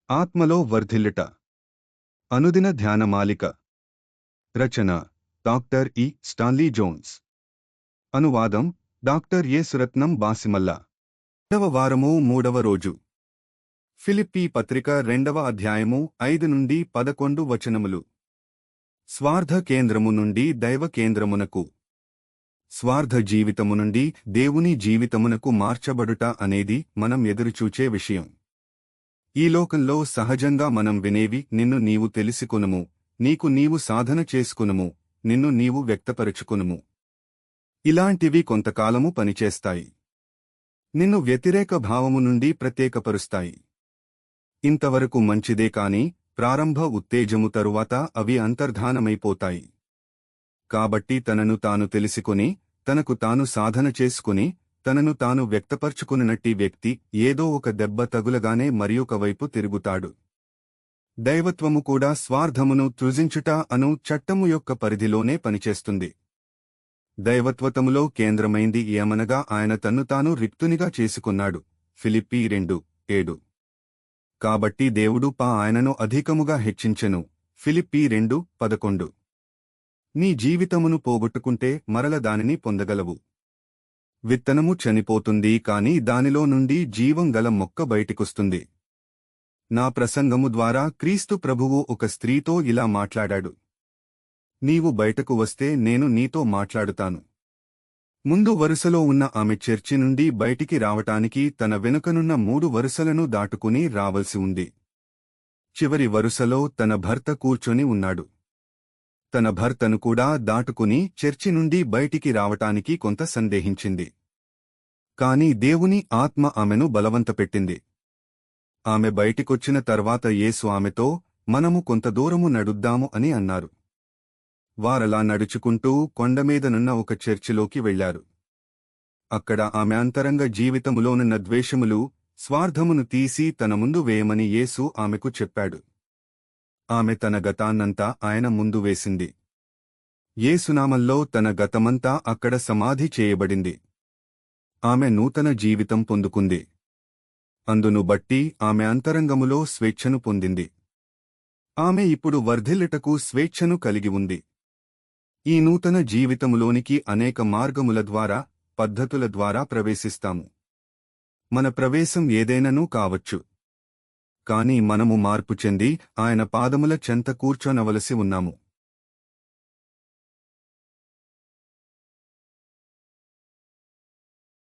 ఆత్మలో వర్ధిల్లుట. అనుదిన ధ్యానమాలిక. రచన డాక్టర్ ఇ. Stanley Jones. అనువాదం డాక్టర్ ఎ. సురత్నం బాసిమల్ల. 2వ వారము 3వ రోజు. ఫిలిప్పీ పత్రిక 2వ అధ్యాయము 5 నుండి 11 వచనములు. స్వార్థ కేంద్రము నుండి దైవ కేంద్రమునకు. స్వార్థ జీవితము నుండి దేవుని జీవితమునకు మార్చబడుట అనేది మనం ఎదురుచూచే విషయం. ఈ లోకంలో సహజంగా మనం వినేవి నిన్ను నీవు తెలుసుకొనుము, నీకు నీవు సాధన చేసుకొనుము, నిన్ను నీవు వ్యక్తపరచుకొనుము. ఇలాంటివి కొంతకాలము పనిచేస్తాయి. నిన్ను వ్యతిరేక భావము నుండి ప్రత్యేకపరుస్తాయి. ఇంతవరకు మంచిదే కాని ప్రారంభ ఉత్తేజము తరువాత అవి అంతర్ధానమైపోతాయి. కాబట్టి తనను తాను తెలుసుకొని, తనకు తాను సాధన చేసుకుని, తనను తాను వ్యక్తపర్చుకున్నట్టి వ్యక్తి ఏదో ఒక దెబ్బ తగులగానే మరియొక వైపు తిరుగుతాడు. దైవత్వము కూడా స్వార్థమును త్రుజించుట అను చట్టము యొక్క పరిధిలోనే పనిచేస్తుంది. దైవత్వతములో కేంద్రమైంది ఏమనగా ఆయన తన్ను తాను రిక్తునిగా చేసుకున్నాడు. ఫిలిప్పీ 2:7. కాబట్టి దేవుడు ఆయనను అధికముగా హెచ్చించెను. ఫిలిప్పీ 2:11. నీ జీవితమును పోగొట్టుకుంటే మరల దానిని పొందగలవు. విత్తనము చనిపోతుంది కాని దానిలో నుండి జీవం గల మొక్క బయటికొస్తుంది. నా ప్రసంగము ద్వారా క్రీస్తు ప్రభువు ఒక స్త్రీతో ఇలా మాట్లాడాడు. నీవు బయటకు వస్తే నేను నీతో మాట్లాడుతాను. ముందు వరుసలో ఉన్న ఆమె చర్చి నుండి బయటికి రావటానికి తన వెనుకనున్న 3 వరుసలను దాటుకుని రావలసి ఉంది. చివరి వరుసలో తన భర్త కూర్చొని ఉన్నాడు. తన భర్తను కూడా దాటుకుని చర్చి నుండి బయటికి రావటానికి కొంత సందేహించింది. కాని దేవుని ఆత్మ ఆమెను బలవంతపెట్టింది. ఆమె బయటికొచ్చిన తర్వాత యేసు ఆమెతో, మనము కొంత దూరము నడుద్దాము అని అన్నారు. వారలా నడుచుకుంటూ కొండమీదనున్న ఒక చర్చిలోకి వెళ్లారు. అక్కడ ఆమె అంతరంగ జీవితములోనున్న ద్వేషములు, స్వార్థమును తీసి తన ముందు వేయమని యేసు ఆమెకు చెప్పాడు. ఆమె తన గతాన్నంతా ఆయన ముందు వేసింది. యేసునామంలో తన గతమంతా అక్కడ సమాధి చేయబడింది. ఆమె నూతన జీవితం పొందుకుంది. అందును బట్టి ఆమె అంతరంగములో స్వేచ్ఛను పొందింది. ఆమె ఇప్పుడు వర్ధిల్లుటకు స్వేచ్ఛను కలిగి ఉంది. ఈ నూతన జీవితములోనికి అనేక మార్గముల ద్వారా, పద్ధతుల ద్వారా ప్రవేశిస్తాము. మన ప్రవేశం ఏదైననూ కావచ్చు. కాని మనము మార్పు చెంది ఆయన పాదముల చెంత కూర్చొనవలసి ఉన్నాము.